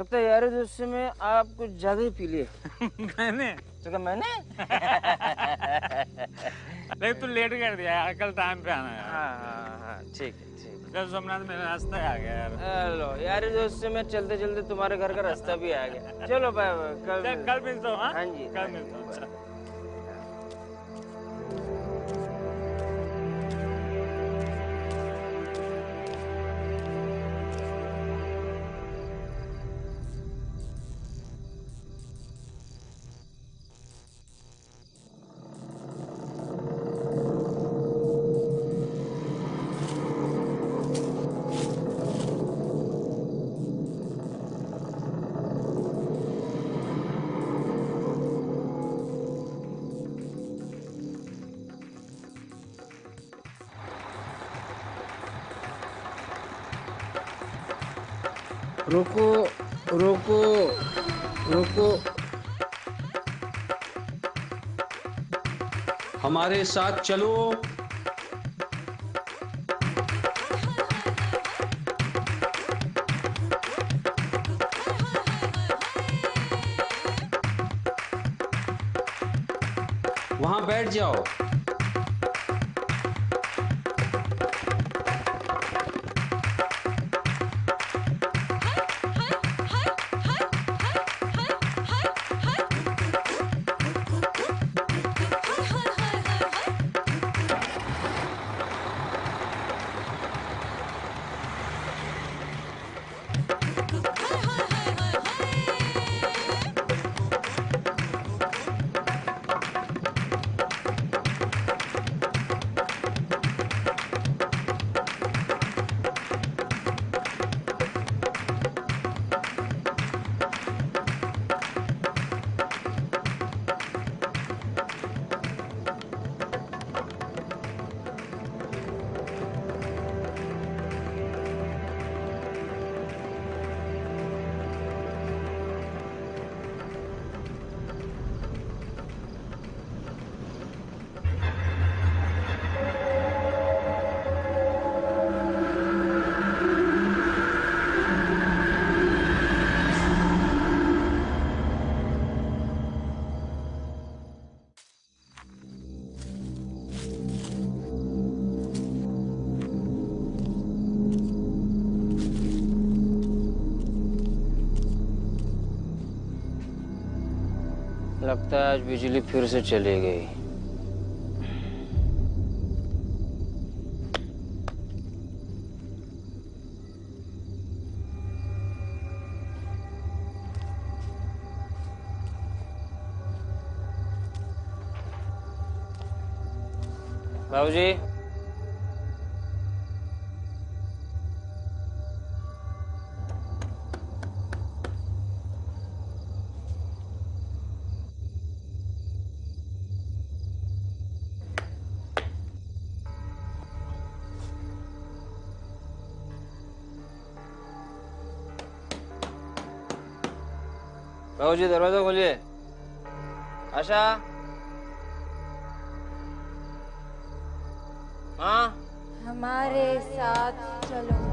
लगता है यार दोस्ती में आप कुछ ज्यादा ही पी लिए। मैंने तो क्या मैंने? लेकिन तू लेट कर दिया यार, कल टाइम पे आना यार। हाँ ठीक है ठीक है। चल सोमनाथ, मेरा रास्ता आ गया यार। हेलो यार दोस्ती में चलते चलते तुम्हारे घर का रास्ता भी आ गया। चलो बाय बाय, कल मिलता हूँ। हाँ जी कल मिलता हूँ। अच्छा। रुको रुको रुको, हमारे साथ चलो। वहां बैठ जाओ। लगता है आज बिजली फिर से चली गई। बाबूजी, बाबूजी दरवाजा खोलिए। आशा, हाँ हमारे साथ चलो।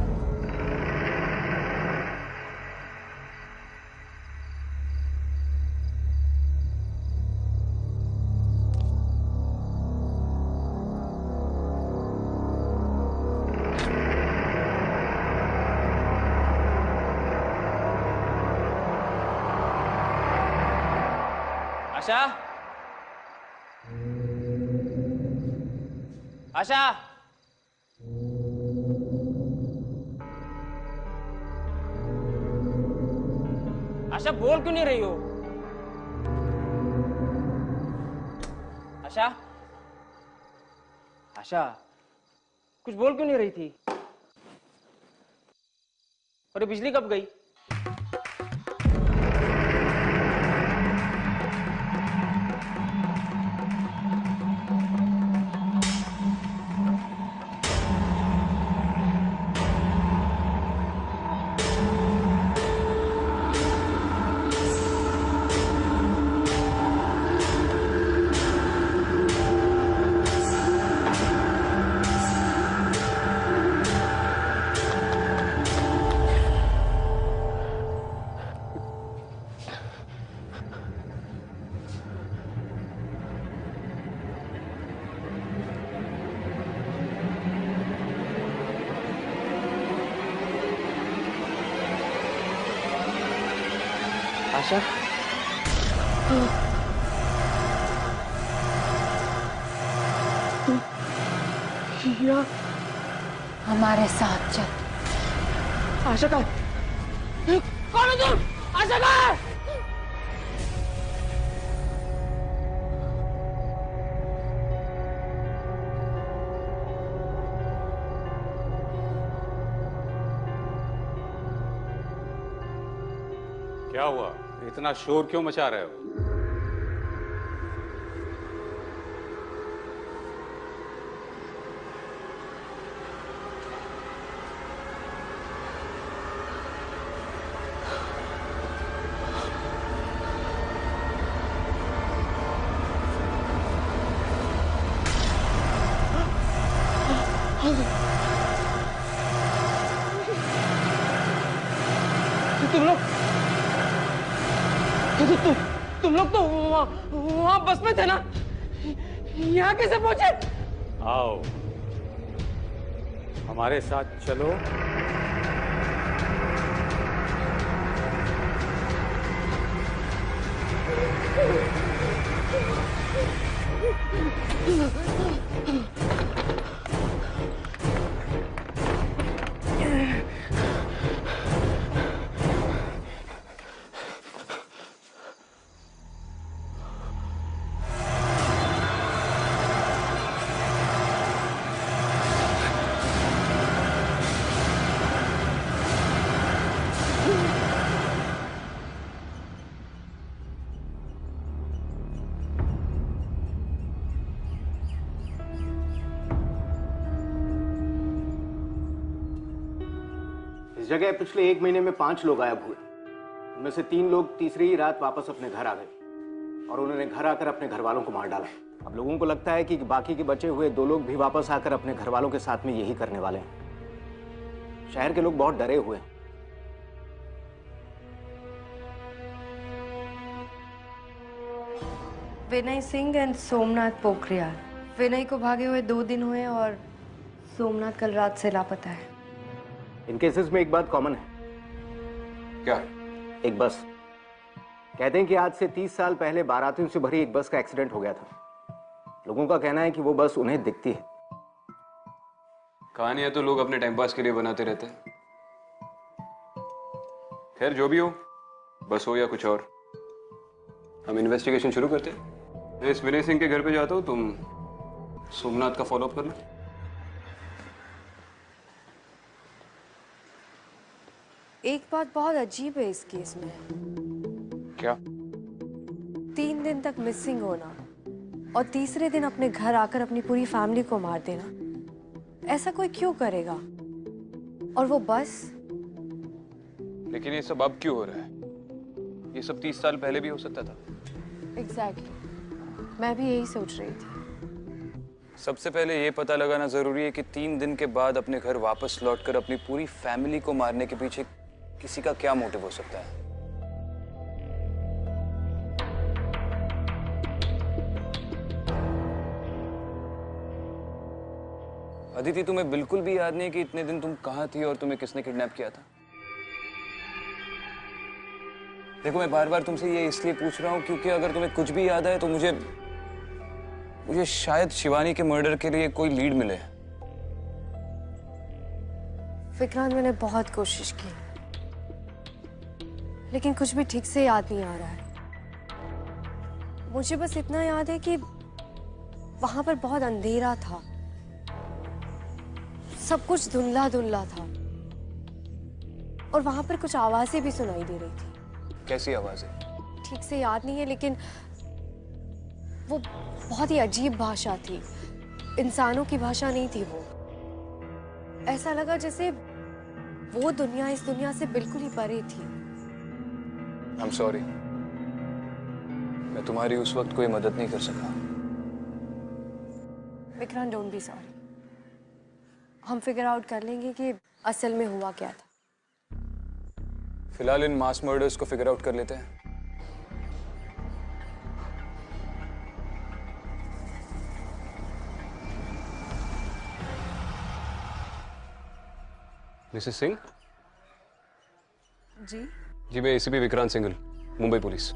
आशा, आशा, आशा बोल क्यों नहीं रही हो? आशा, आशा कुछ बोल क्यों नहीं रही थी? और ये बिजली कब गई? आशा हमारे साथ चल। आशा का कौन हो तुम? आशा का क्या हुआ? इतना शोर क्यों मचा रहे हो? तुम लोग तो वहाँ बस में थे ना? यहाँ कैसे पहुंचे? आओ, हमारे साथ चलो। इस जगह पिछले 1 महीने में 5 लोग गायब हुए। उनमें से 3 लोग तीसरी ही रात वापस अपने घर आ गए और उन्होंने घर आकर अपने घर वालों को मार डाला। अब लोगों को लगता है कि बाकी के बचे हुए 2 लोग भी वापस आकर अपने घर वालों के साथ में यही करने वाले हैं। शहर के लोग बहुत डरे हुए हैं। विनय सिंह एंड सोमनाथ पोखरियाल। विनय को भागे हुए 2 दिन हुए और सोमनाथ कल रात से लापता है। इन केसेस में एक बात कॉमन है। क्या? एक बस। कहते हैं कि आज से 30 साल पहले बारातियों से भरी एक बस का एक्सीडेंट हो गया था। लोगों का कहना है कि वो बस उन्हें दिखती है। कहानियां तो लोग अपने टाइम पास के लिए बनाते रहते हैं। खैर जो भी हो, बस हो या कुछ और, हम इन्वेस्टिगेशन शुरू करते हैं। मैं इस विनय सिंह के घर पे जाता हूँ, तुम सोमनाथ का फॉलोअप करना। एक बात बहुत अजीब है इस केस में। क्या? 3 दिन तक मिसिंग होना और तीसरे दिन अपने घर आकर अपनी पूरी फैमिली को मार देना, ऐसा कोई क्यों करेगा? और वो बस। लेकिन ये सब अब क्यों हो रहा है? ये सब 30 साल पहले भी हो सकता था। एग्जैक्टली, मैं भी यही सोच रही थी। सबसे पहले ये पता लगाना जरूरी है कि 3 दिन के बाद अपने घर वापस लौटकर अपनी पूरी फैमिली को मारने के पीछे किसी का क्या मोटिव हो सकता है। अदिति, तुम्हें बिल्कुल भी याद नहीं कि इतने दिन तुम कहाँ थी और तुम्हें किसने किडनैप किया था? देखो, मैं बार बार तुमसे ये इसलिए पूछ रहा हूँ क्योंकि अगर तुम्हें कुछ भी याद है तो मुझे शायद शिवानी के मर्डर के लिए कोई लीड मिले। विक्रांत, मैंने बहुत कोशिश की लेकिन कुछ भी ठीक से याद नहीं आ रहा है। मुझे बस इतना याद है कि वहां पर बहुत अंधेरा था, सब कुछ धुंधला धुंधला था और वहां पर कुछ आवाजें भी सुनाई दे रही थी। कैसी आवाजें? ठीक से याद नहीं है लेकिन वो बहुत ही अजीब भाषा थी, इंसानों की भाषा नहीं थी वो। ऐसा लगा जैसे वो दुनिया इस दुनिया से बिल्कुल ही परे थी। I'm sorry, मैं तुम्हारी उस वक्त कोई मदद नहीं कर सका। Vikrant, don't be sorry. हम फिगर आउट कर लेंगे कि असल में हुआ क्या था। फिलहाल इन मास मर्डर्स को फिगर आउट कर लेते हैं। मिसेस सिंह? जी? जी, मैं एसीपी विक्रांत सिंघल। मुंबई पुलिस।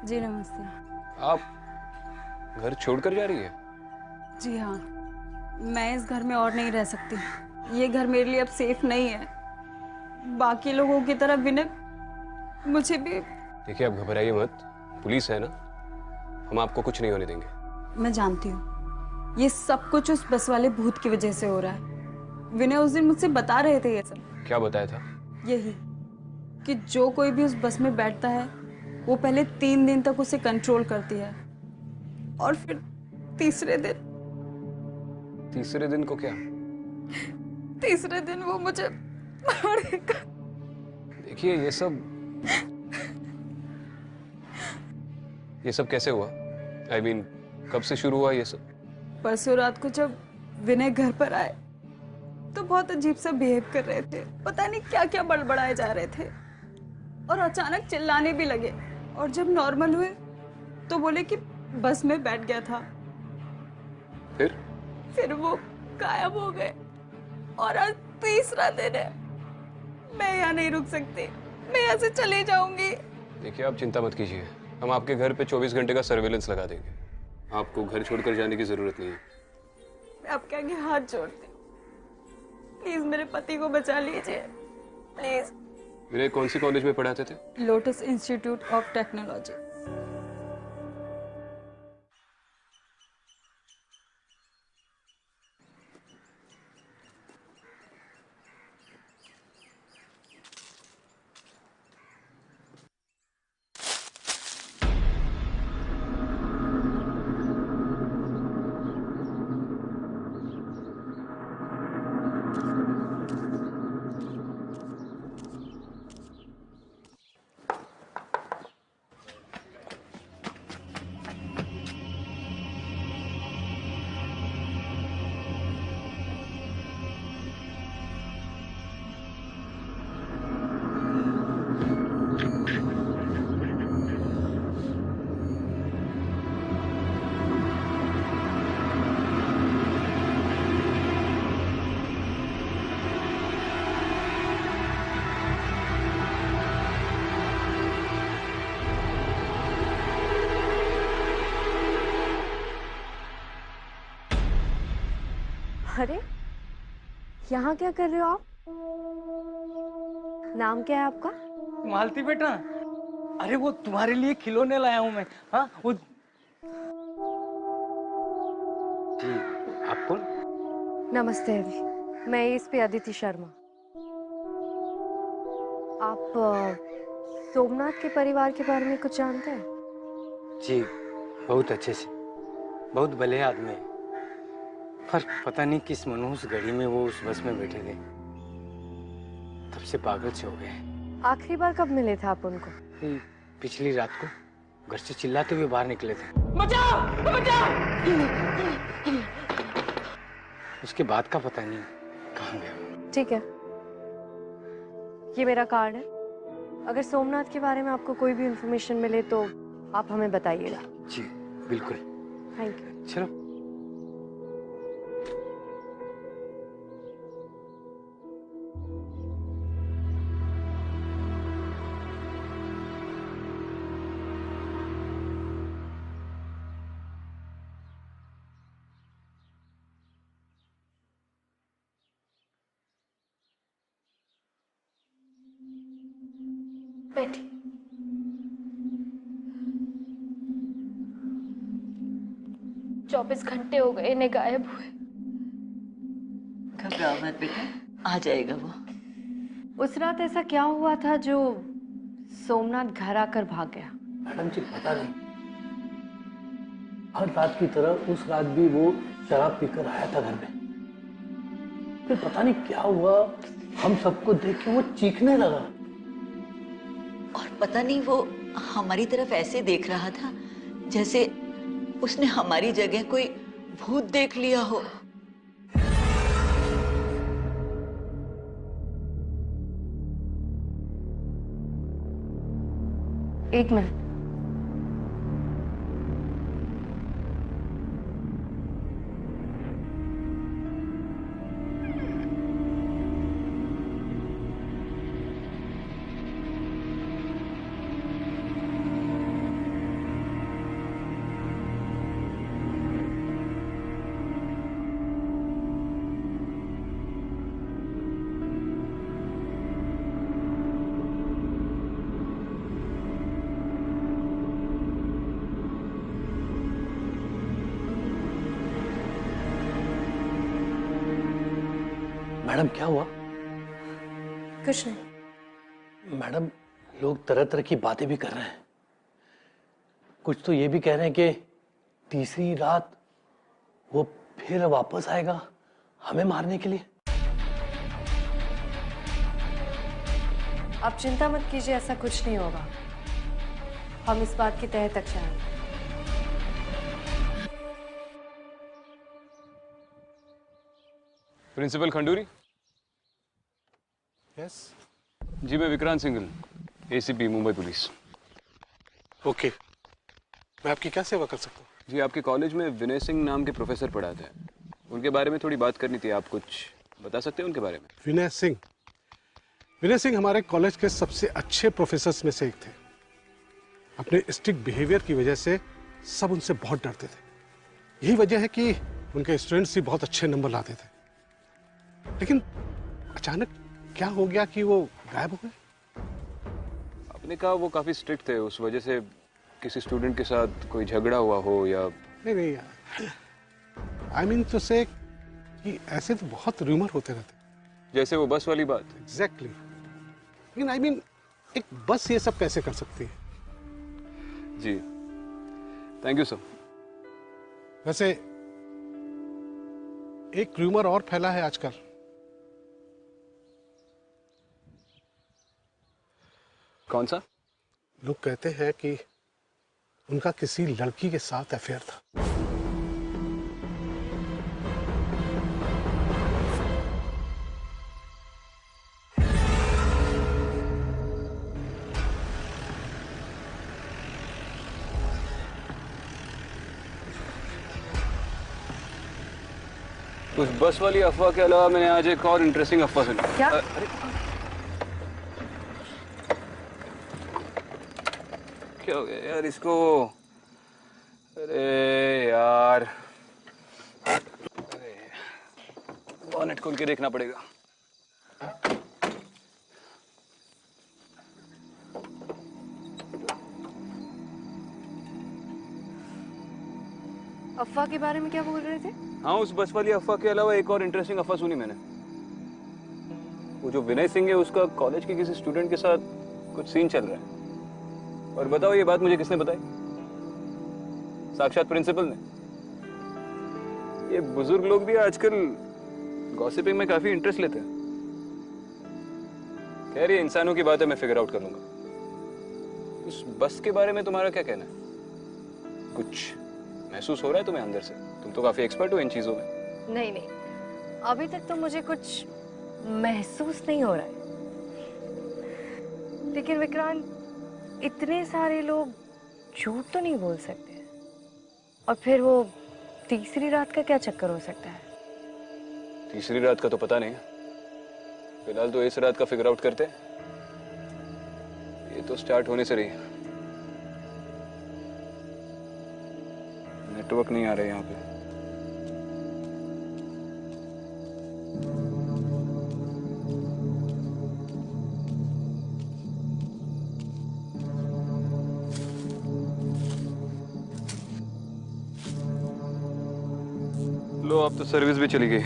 जी नमस्ते। आप घर छोड़कर जा रही है? जी हाँ, मैं इस घर में और नहीं रह सकती। ये घर मेरे लिए अब सेफ नहीं है। बाकी लोगों की तरह विनय मुझे भी। देखिए आप घबराइए मत, पुलिस है ना, हम आपको कुछ नहीं होने देंगे। मैं जानती हूँ ये सब कुछ उस बस वाले भूत की वजह से हो रहा है। विनय उस दिन मुझसे बता रहे थे ये सब। क्या बताया था? यही कि जो कोई भी उस बस में बैठता है वो पहले 3 दिन तक उसे कंट्रोल करती है और फिर तीसरे दिन को क्या? तीसरे दिन वो मुझे मारेगा। देखिए ये सब कैसे हुआ? I mean, कब से शुरू हुआ ये सब? परसों रात को जब विनय घर पर आए तो बहुत अजीब सा बिहेव कर रहे थे। पता नहीं क्या क्या बड़बड़ाए जा रहे थे और अचानक चिल्लाने भी लगे। और जब नॉर्मल हुए तो बोले कि बस में बैठ गया था। फिर वो गायब हो गए और आज तीसरा दिन है। मैं यहाँ नहीं रुक सकती, मैं यहाँ से चली जाऊंगी। देखिए आप चिंता मत कीजिए, हम आपके घर पे 24 घंटे का सर्वेलेंस लगा देंगे। आपको घर छोड़कर जाने की जरूरत नहीं है। मैं आपके आगे हाथ जोड़ती हूँ, प्लीज मेरे पति को बचा लीजिए, प्लीज। मेरे कौन सी कॉलेज में पढ़ाते थे? Lotus institute of technology. अरे यहाँ क्या कर रहे हो आप? नाम क्या है आपका? मालती बेटा, अरे वो तुम्हारे लिए खिलौने लाया हूँ मैं। हाँ वो जी, आप कौन? नमस्ते अभी, मैं एसपी अदिति शर्मा। आप सोमनाथ के परिवार के बारे में कुछ जानते हैं? जी बहुत अच्छे से, बहुत भले आदमी है, पर पता नहीं किस मनहूस घड़ी में वो उस बस में बैठे थे, तब से पागल से हो गए। आखिरी बार कब मिले थे आप उनको? पिछली रात को घर से चिल्लाते हुए बाहर निकले थे। बचाओ बचाओ। उसके बाद का पता नहीं कहाँ गया। ठीक है, ये मेरा कार्ड है। अगर सोमनाथ के बारे में आपको कोई भी इंफॉर्मेशन मिले तो आप हमें बताइएगा। जी बिल्कुल। Thank you. चलो। बैठी। चौबीस घंटे हो गए इन्हें गायब हुए। घबराओ मत बेटा, आ जाएगा वो। उस रात ऐसा क्या हुआ था जो सोमनाथ घर आकर भाग गया? मैडम जी पता नहीं, हर रात की तरह उस रात भी वो शराब पीकर आया था घर में। फिर पता नहीं क्या हुआ, हम सबको देख के वो चीखने लगा। और पता नहीं वो हमारी तरफ ऐसे देख रहा था जैसे उसने हमारी जगह कोई भूत देख लिया हो। एक मिनट। मैडम क्या हुआ? कुछ नहीं। मैडम लोग तरह तरह की बातें भी कर रहे हैं। कुछ तो ये भी कह रहे हैं कि तीसरी रात वो फिर वापस आएगा हमें मारने के लिए। आप चिंता मत कीजिए, ऐसा कुछ नहीं होगा। हम इस बात की तह तक जाएंगे। प्रिंसिपल खंडूरी। यस। जी मैं Vikrant Singhal, ACP Mumbai police. Okay, मैं आपकी क्या सेवा कर सकता हूँ? जी आपके कॉलेज में विनय सिंह नाम के प्रोफेसर पढ़ाते हैं, उनके बारे में थोड़ी बात करनी थी। आप कुछ बता सकते हैं उनके बारे में? विनय सिंह? विनय सिंह हमारे कॉलेज के सबसे अच्छे प्रोफेसर्स में से एक थे। अपने स्ट्रिक्ट बिहेवियर की वजह से सब उनसे बहुत डरते थे। यही वजह है कि उनके स्टूडेंट्स भी बहुत अच्छे नंबर लाते थे। लेकिन अचानक क्या हो गया कि वो गायब हो गए? आपने कहा वो काफी स्ट्रिक्ट थे, उस वजह से किसी स्टूडेंट के साथ कोई झगड़ा हुआ हो या? नहीं, आई मीन तो से कि ऐसे तो बहुत रूमर होते रहते। जैसे वो बस वाली बात। एग्जैक्टली। लेकिन आई मीन एक बस ये सब कैसे कर सकती है? जी थैंक यू सर। वैसे एक रूमर और फैला है आजकल। कौन सा? लोग कहते हैं कि उनका किसी लड़की के साथ अफेयर था। उस बस वाली अफवाह के अलावा मैंने आज एक और इंटरेस्टिंग अफवाह सुनी। क्या? क्या हो गया यार इसको? अरे यार, अरे बॉनेट खोल के देखना पड़ेगा। अफवाह के बारे में क्या बोल रहे थे? हाँ, उस बस वाली अफवाह के अलावा एक और इंटरेस्टिंग अफवाह सुनी मैंने। वो जो विनय सिंह है उसका कॉलेज के किसी स्टूडेंट के साथ कुछ सीन चल रहा है। और बताओ ये बात मुझे किसने बताई? साक्षात प्रिंसिपल ने। ये बुजुर्ग लोग भी आजकल गॉसिपिंग में काफी इंटरेस्ट लेते हैं। खैर ये इंसानों की बात है, मैं फिगर आउट कर लूंगा। उस बस के बारे में तुम्हारा क्या कहना है? कुछ महसूस हो रहा है तुम्हें अंदर से? तुम तो काफी एक्सपर्ट हो इन चीजों में। नहीं नहीं, अभी तक तो मुझे कुछ महसूस नहीं हो रहा है। लेकिन विक्रांत, इतने सारे लोग झूठ तो नहीं बोल सकते। और फिर वो तीसरी रात का क्या चक्कर हो सकता है? तीसरी रात का तो पता नहीं, फिलहाल तो इस रात का फिगर आउट करते हैं। ये तो स्टार्ट होने से रही। नेटवर्क नहीं आ रहा है यहाँ पे। लो अब तो सर्विस भी चली गई।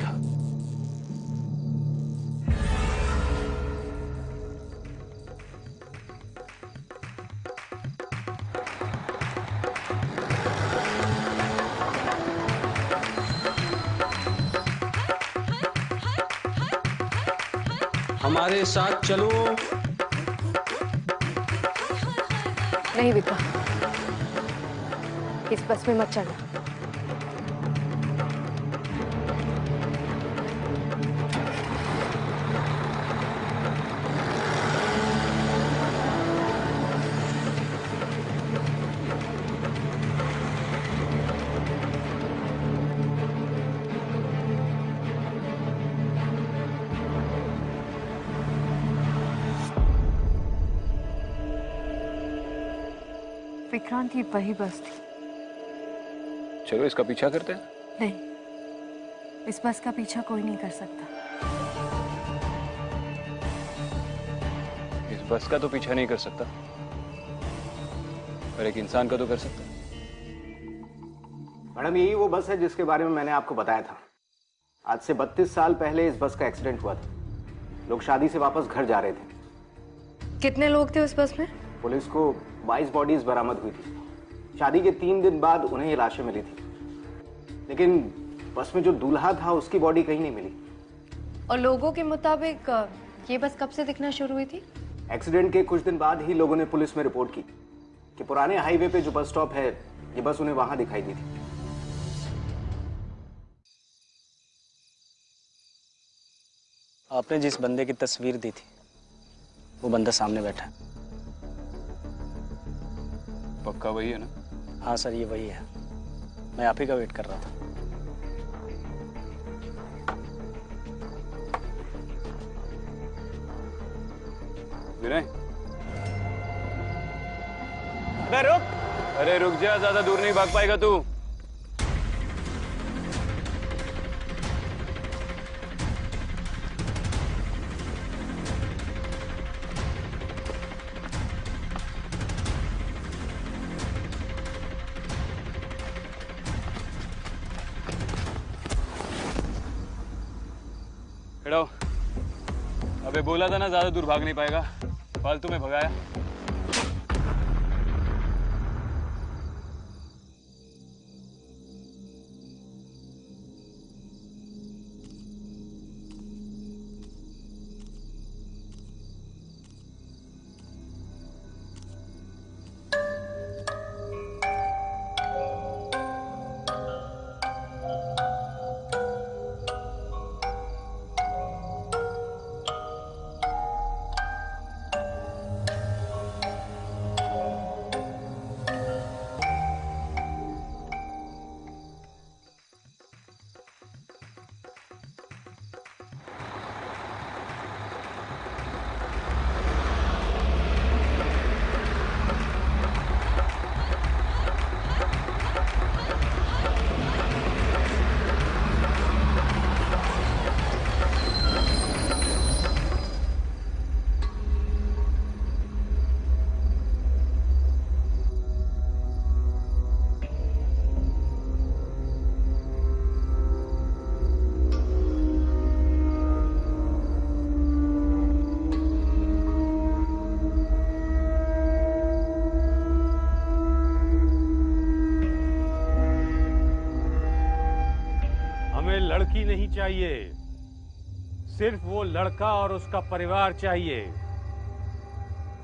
हमारे साथ चलो। नहीं विक्रांत, इस बस में मत चढ़ना। विक्रांत, ये वही बस थी। चलो इसका पीछा करते हैं। नहीं, इस बस का पीछा कोई नहीं कर सकता। इस बस का तो पीछा नहीं कर सकता, पर एक इंसान का तो कर सकता है। मैडम, यही वो बस है जिसके बारे में मैंने आपको बताया था। आज से 32 साल पहले इस बस का एक्सीडेंट हुआ था। लोग शादी से वापस घर जा रहे थे। कितने लोग थे उस बस में? पुलिस को 22 बॉडीज बरामद हुई थी। शादी के 3 दिन बाद उन्हें ये लाशें मिली थी, लेकिन बस में जो दूल्हा था उसकी बॉडी कहीं नहीं मिली। और लोगों के मुताबिक ये बस कब से दिखना शुरू हुई थी? एक्सीडेंट के कुछ दिन बाद ही लोगों ने पुलिस में रिपोर्ट की कि पुराने हाईवे पे जो बस स्टॉप है, ये बस उन्हें वहां दिखाई दी थी। आपने जिस बंदे की तस्वीर दी थी, वो बंदा सामने बैठा है। पक्का वही है ना? हाँ सर, ये वही है। मैं आप ही का वेट कर रहा था। विनय, अरे रुक! अरे रुक जा, ज्यादा दूर नहीं भाग पाएगा तू। खड़ो। अबे बोला था ना ज्यादा दूर भाग नहीं पाएगा, फालतू में भगाया। लड़की नहीं चाहिए, सिर्फ वो लड़का और उसका परिवार चाहिए।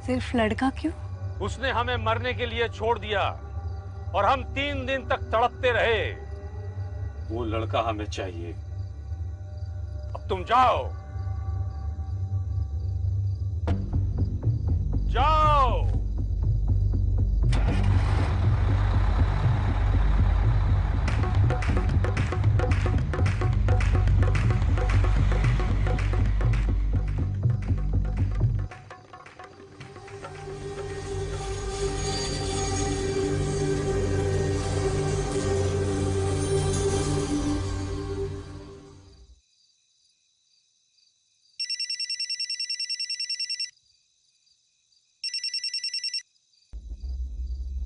सिर्फ लड़का क्यों? उसने हमें मरने के लिए छोड़ दिया और हम 3 दिन तक तड़पते रहे। वो लड़का हमें चाहिए। अब तुम जाओ, जाओ।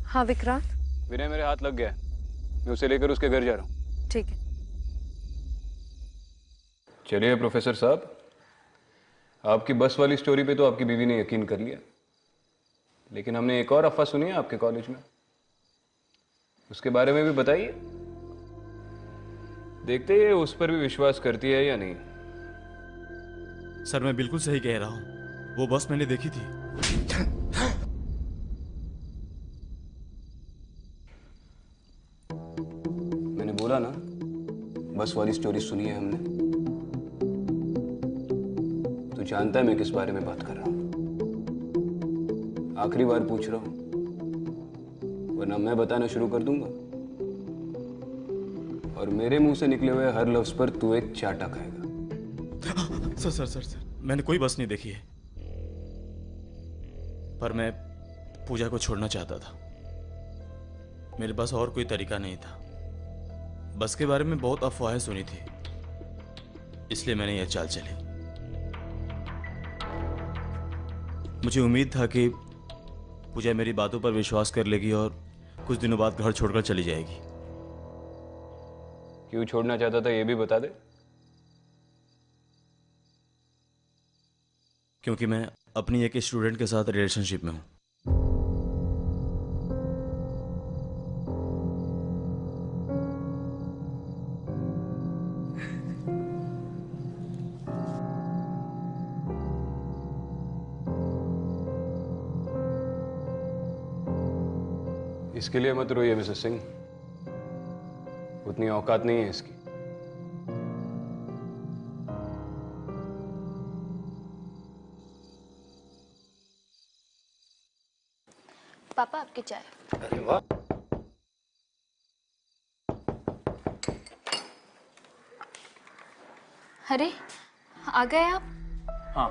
हाँ विक्रांत। विनय मेरे हाथ लग गया है, मैं उसे लेकर उसके घर जा रहा हूँ। ठीक है। चलिए प्रोफेसर साहब, आपकी बस वाली स्टोरी पे तो आपकी बीवी ने यकीन कर लिया, लेकिन हमने एक और अफवाह सुनी है आपके कॉलेज में, उसके बारे में भी बताइए। देखते हैं उस पर भी विश्वास करती है या नहीं। सर मैं बिल्कुल सही कह रहा हूँ, वो बस मैंने देखी थी। मैंने बोला ना, बस वाली स्टोरी सुनी है हमने। तू जानता है मैं किस बारे में बात कर रहा हूं। आखिरी बार पूछ रहा हूं, वरना मैं बताना शुरू कर दूंगा और मेरे मुंह से निकले हुए हर लफ्ज पर तू एक चाटा खाएगा। सर सर सर सर मैंने कोई बस नहीं देखी है, पर मैं पूजा को छोड़ना चाहता था। मेरे पास और कोई तरीका नहीं था। बस के बारे में बहुत अफवाहें सुनी थी, इसलिए मैंने यह चाल चली। मुझे उम्मीद था कि पूजा मेरी बातों पर विश्वास कर लेगी और कुछ दिनों बाद घर छोड़कर चली जाएगी। क्यों छोड़ना चाहता था ये भी बता दे। क्योंकि मैं अपनी एक स्टूडेंट के साथ रिलेशनशिप में हूँ। इसके लिए मत रोइए मिसेस सिंह, उतनी औकात नहीं है इसकी। पापा आपकी चाय। अरे वाह। अरे आ गए आप? हाँ।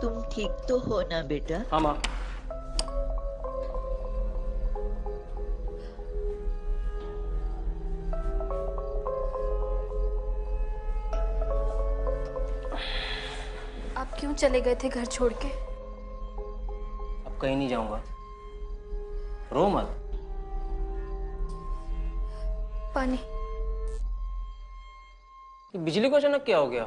तुम ठीक तो हो ना बेटा? हाँ माँ। आप क्यों चले गए थे घर छोड़ के? अब कहीं नहीं जाऊंगा, रो मत। पानी। ये बिजली को अचानक क्या हो गया?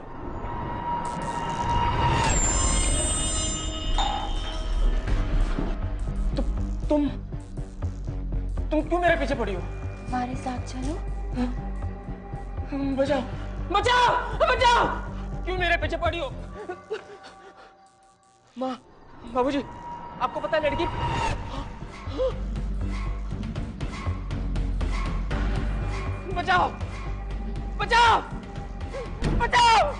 तुम क्यों मेरे पीछे पड़ी हो? हमारे साथ चलो। बचाओ बचाओ बचाओ! क्यों मेरे पीछे पड़ी हो? माँ, बाबूजी, आपको पता है लड़की? बचाओ बचाओ बचाओ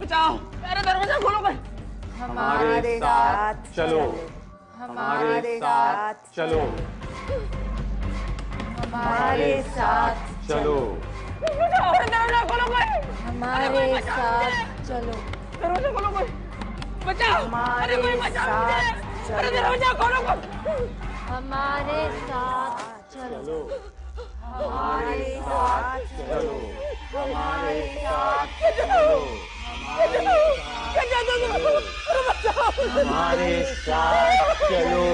बचाओ! अरे दरवाजा खोलो भाई। हमारे साथ चलो, हमारे साथ चलो, हमारे साथ चलो। दरवाजा खोलो भाई। हमारे साथ चलो, दरवाजा खोलो भाई। बचाओ! अरे कोई बचाओ मुझे! अरे दरवाजा खोलो भाई। हमारे साथ चलो, हमारे साथ चलो, हमारे साथ चलो, हमारे साथ चलो।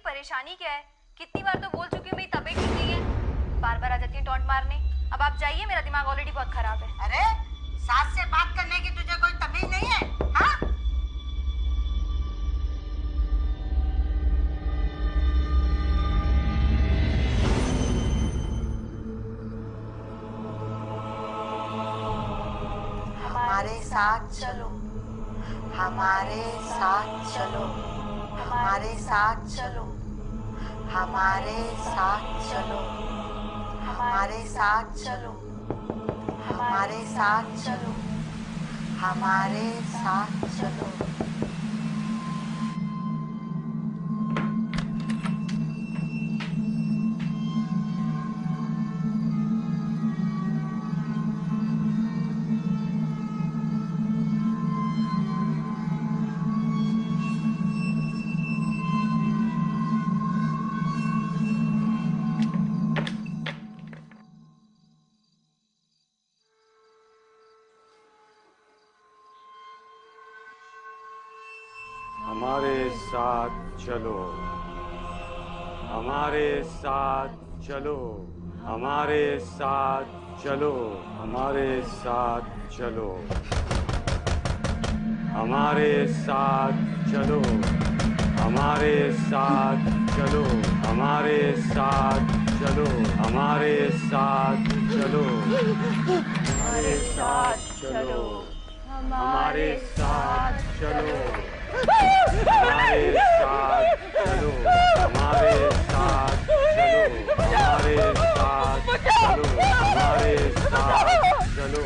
परेशानी क्या है? कितनी बार तो बोल चुकी हूँ मेरी तबीयत ठीक नहीं है, बार बार आ जाती है टॉन्ट मारने। अब आप जाइए, मेरा दिमाग ऑलरेडी बहुत खराब है। अरे सास से बात करने की तुझे कोई तमीज नहीं है? हाँ? हमारे साथ चलो, हमारे साथ चलो, हमारे साथ चलो, हमारे साथ चलो, हमारे साथ चलो, हमारे साथ चलो, हमारे साथ चलो। हमारे साथ चलो, हमारे साथ चलो, हमारे साथ चलो, हमारे साथ चलो, हमारे साथ चलो, हमारे साथ चलो, हमारे साथ चलो, हमारे साथ चलो, हमारे साथ चलो, हमारे साथ चलो, हमारे साथ चलो, हमारे साथ चलो, हमारे साथ चलो, हमारे साथ चलो।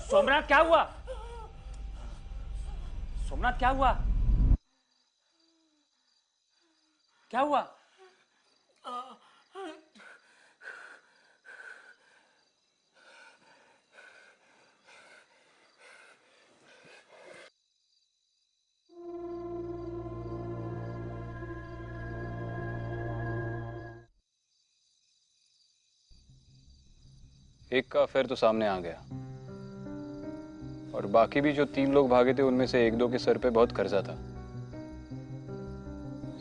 सोमनाथ क्या हुआ? सोमनाथ क्या हुआ? क्या हुआ? एक का अफेयर तो सामने आ गया, और बाकी भी जो 3 लोग भागे थे उनमें से 1-2 के सर पे बहुत कर्जा था।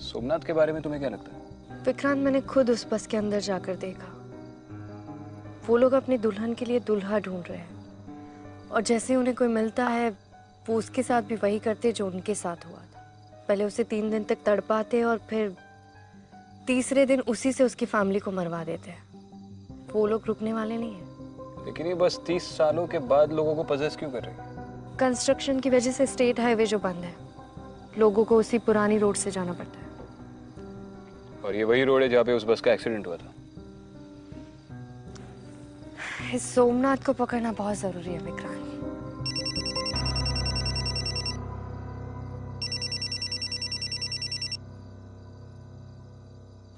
सोमनाथ के बारे में तुम्हें क्या लगता है? विक्रांत, मैंने खुद उस बस के अंदर जाकर देखा। वो लोग अपनी दुल्हन के लिए दूल्हा ढूंढ रहे हैं, और जैसे उन्हें कोई मिलता है वो उसके साथ भी वही करते जो उनके साथ हुआ था। पहले उसे 3 दिन तक तड़पाते और फिर तीसरे दिन उसी से उसकी फैमिली को मरवा देते हैं। वो लोग रुकने वाले नहीं हैं। लेकिन ये बस 30 सालों के बाद लोगों को पजेस क्यों कर रहे हैं? कंस्ट्रक्शन की वजह से स्टेट हाईवे जो बंद है, लोगों को उसी पुरानी रोड से जाना पड़ता है। और ये वही रोड है जहाँ पे उस बस का एक्सीडेंट हुआ था। इस सोमनाथ को पकड़ना बहुत जरूरी है विक्रांत।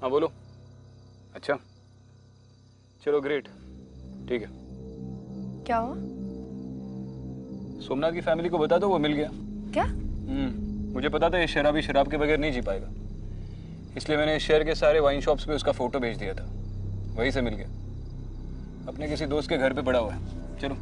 हाँ बोलो। अच्छा चलो ग्रेट, ठीक है। क्या हुआ? सोमनाथ की फैमिली को बता दो, वो मिल गया। क्या? मुझे पता था ये शराबी शराब के बगैर नहीं जी पाएगा, इसलिए मैंने शहर के सारे वाइन शॉप्स पे उसका फोटो भेज दिया था, वहीं से मिल गया। अपने किसी दोस्त के घर पे पड़ा हुआ है। चलो।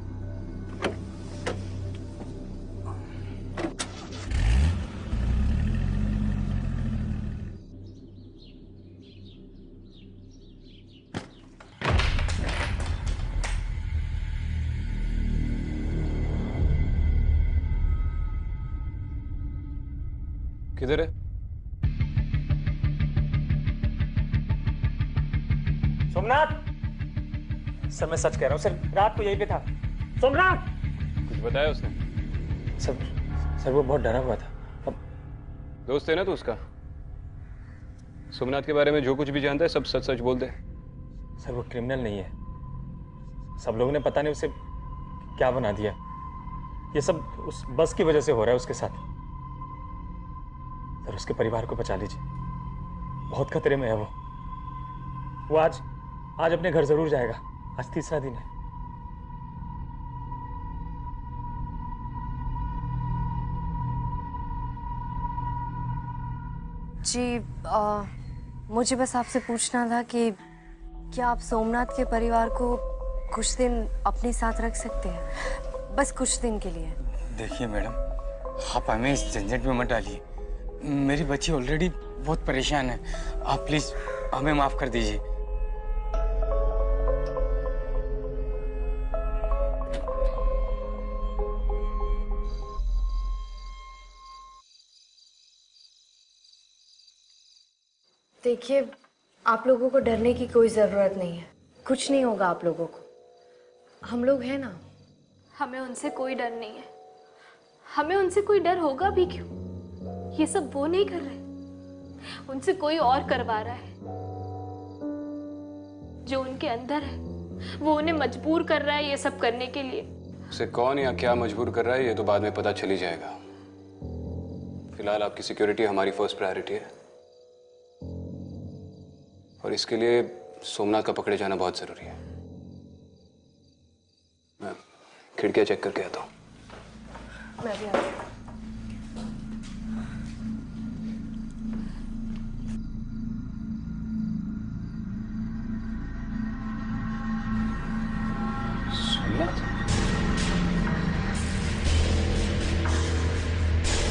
किधर है? सोमनाथ! सर मैं सच कह रहा हूँ सर, रात को यहीं पे था। सोमनाथ! कुछ बताया उसने? सर वो बहुत डरा हुआ था। अब दोस्त है ना तू उसका? सोमनाथ के बारे में जो कुछ भी जानता है सब सच सच बोल दे। सर वो क्रिमिनल नहीं है, सब लोगों ने पता नहीं उसे क्या बना दिया। ये सब उस बस की वजह से हो रहा है उसके साथ। सर उसके परिवार को बचा लीजिए, बहुत खतरे में है वो आज अपने घर जरूर जाएगा। आज तीसरा दिन है। जी मुझे बस आपसे पूछना था कि क्या आप सोमनाथ के परिवार को कुछ दिन अपने साथ रख सकते हैं, बस कुछ दिन के लिए? देखिए मैडम, आप हमें इस झंझट में मत डालिए। मेरी बच्ची ऑलरेडी बहुत परेशान है। आप प्लीज हमें माफ कर दीजिए। देखिए, आप लोगों को डरने की कोई जरूरत नहीं है, कुछ नहीं होगा आप लोगों को। हम लोग हैं ना। हमें उनसे कोई डर नहीं है। हमें उनसे कोई डर होगा भी क्यों? ये सब वो नहीं कर रहे, उनसे कोई और करवा रहा है। जो उनके अंदर है वो उन्हें मजबूर कर रहा है ये सब करने के लिए। उसे कौन या क्या मजबूर कर रहा है ये तो बाद में पता चल ही जाएगा। फिलहाल आपकी सिक्योरिटी हमारी फर्स्ट प्रायोरिटी है, और इसके लिए सोमनाथ का पकड़े जाना बहुत जरूरी है। मैं खिड़कियां चेक करके आता हूँ। मैं भी आती हूँ।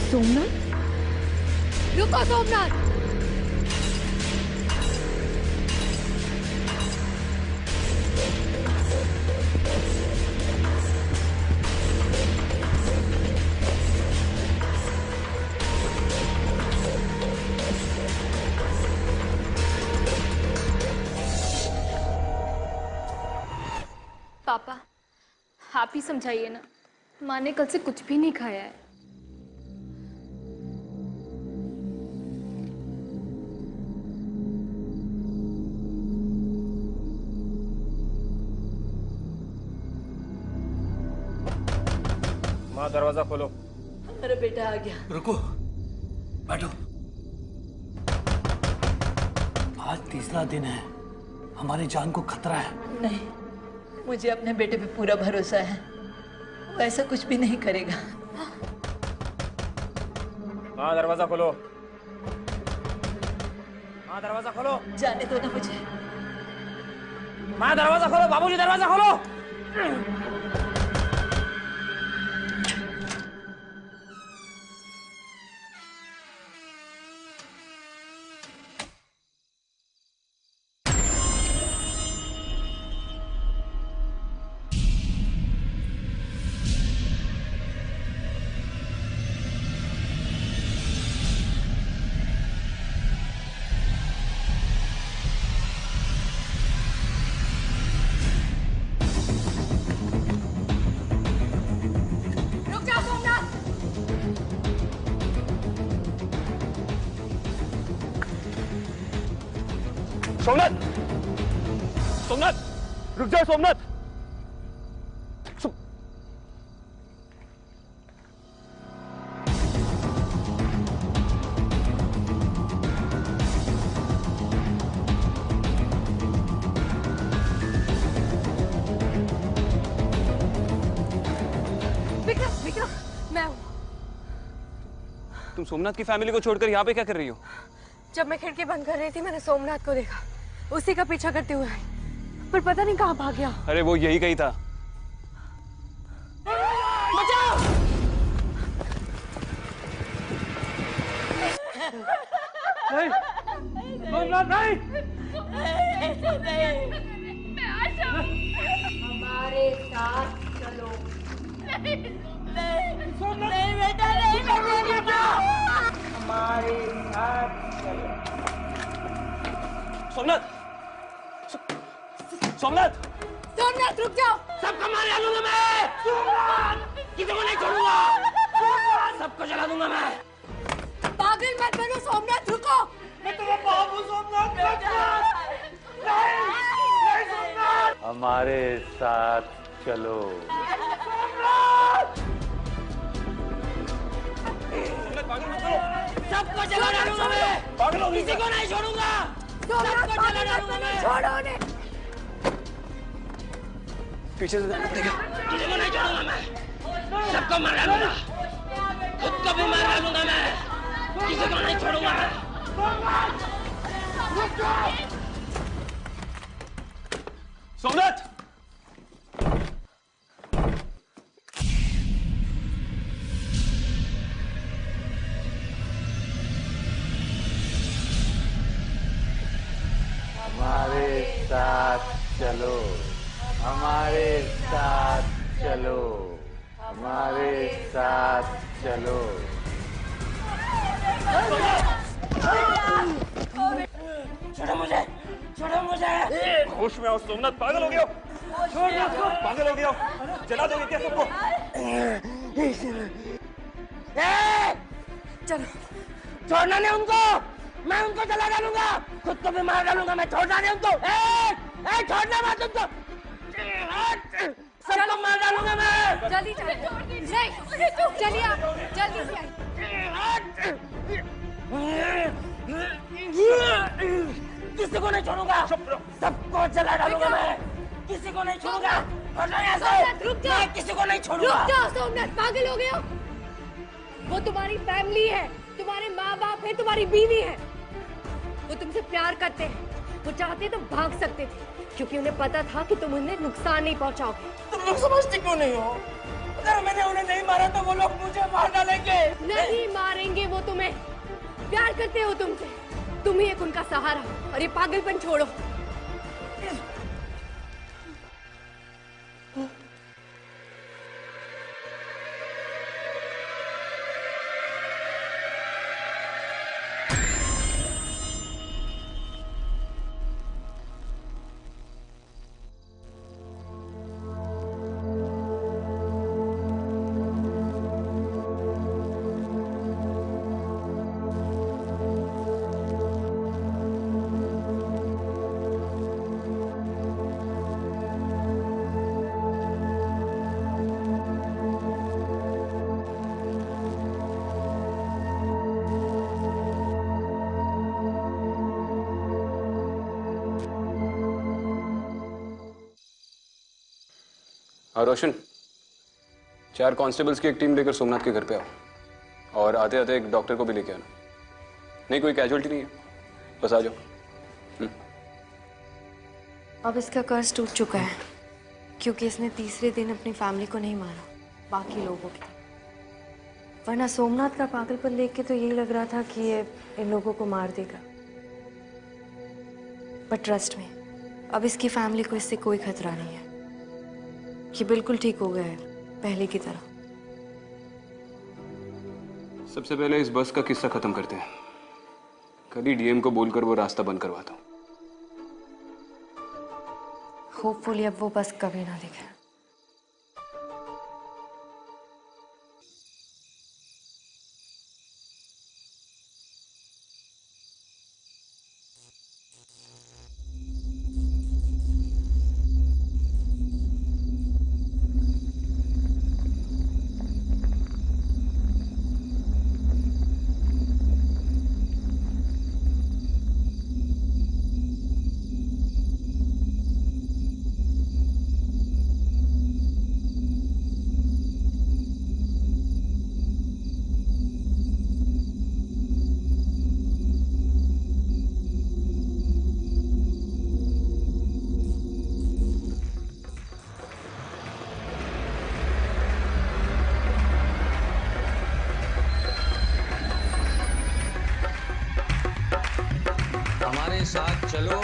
सोमनाथ? रुको सोमनाथ! पापा आप ही समझाइए ना, माँ ने कल से कुछ भी नहीं खाया है। माँ दरवाजा खोलो। अरे बेटा आ गया। रुको, बैठो। आज तीसरा दिन है, हमारी जान को खतरा है। नहीं, मुझे अपने बेटे पे पूरा भरोसा है, वो ऐसा कुछ भी नहीं करेगा। माँ दरवाजा खोलो। माँ दरवाजा खोलो। जाने दो ना मुझे। माँ दरवाजा खोलो, बाबूजी दरवाजा खोलो। सोमनाथ, सोमनाथ, रुक जाओ सोमनाथ। विक्रम, विक्रम, मैं हूँ। तुम सोमनाथ की फैमिली को छोड़कर यहाँ पे क्या कर रही हो? जब मैं खिड़की बंद कर रही थी मैंने सोमनाथ को देखा, उसी का पीछा करते हुए आई, पर पता नहीं कहाँ भाग गया। अरे वो यही कही था। बचाओ! नहीं, सोमनाथ नहीं। मैं आ जाऊँ। हमारे साथ चलो। नहीं, नहीं बेटा नहीं, हमारे साथ चलो। सोमनाथ, सोमनाथ, सोमनाथ रुक जाओ। सबको मार डालूंगा मैं। सोमनाथ, किसी को नहीं छोड़ूंगा। सबको जला दूंगा मैं। पागल मत बनो सोमनाथ, रुको। मैं तुम्हें बाबू सोमनाथ नहीं सोमनाथ। हमारे साथ चलो। सबको जला डालूंगा मैं। किसी को नहीं छोड़ूंगा। सबको जला डालूंगा मैं। छोड़ो उन्हें। पीछे से जाना पड़ेगा। किसी को नहीं छोड़ूंगा मैं। सबको मार डालूंगा। खुद को भी मार डालूंगा मैं। किसी को नहीं छोड़ूंगा मैं। सोमनाथ, हमारे साथ चलो। हमारे साथ चलो। हमारे साथ चलो। छोड़ो मुझे, छोड़ो मुझे। होश में आओ सोमनाथ, पागल हो गया हो। छोड़ दो उसको। पागल हो गया हो। जला दोगे क्या सबको? चलो, छोड़ना नहीं उनको। मैं उनको जला डालूंगा। खुद को भी मार डालूंगा मैं। छोड़ना नहीं उनको। छोड़ना मत उनको। सबको मार डालूंगा मैं। जल्दी चलिए आप, जल्दी से किसी को नहीं छोड़ूंगा। सबको जला डालूंगा मैं। किसी को नहीं छोड़ूंगा। मैं किसी को नहीं छोड़ूंगा। रुक जाओ सोमनाथ, पागल हो गए हो? वो तुम्हारी फैमिली है, तुम्हारे माँ बाप है, तुम्हारी बीवी है। वो तुमसे प्यार करते हैं। वो चाहते तो भाग सकते थे, क्योंकि उन्हें पता था कि तुम उन्हें नुकसान नहीं पहुंचाओगे। तुम लोग समझते क्यों नहीं हो? अगर मैंने उन्हें नहीं मारा तो वो लोग मुझे मार डालेंगे। नहीं मारेंगे वो तुम्हें। प्यार करते हो तुमसे, तुम ही एक उनका सहारा हो। और ये पागलपन छोड़ो। हाँ रोशन, 4 कांस्टेबल्स की एक टीम लेकर सोमनाथ के घर पे आओ और आते आते एक डॉक्टर को भी लेके आना। नहीं, कोई कैजुअल्टी नहीं है, बस आ जाओ। अब इसका कर्ज टूट चुका है क्योंकि इसने तीसरे दिन अपनी फैमिली को नहीं मारा, बाकी लोगों की। वरना सोमनाथ का पागलपन देख के तो यही लग रहा था कि ये इन लोगों को मार देगा। बट ट्रस्ट में, अब इसकी फैमिली को इससे कोई खतरा नहीं है। ये बिल्कुल ठीक हो गया है, पहले की तरह। सबसे पहले इस बस का किस्सा खत्म करते हैं। कल ही डीएम को बोलकर वो रास्ता बंद करवाता हूँ। होपफुली अब वो बस कभी ना दिखे। हमारे साथ चलो।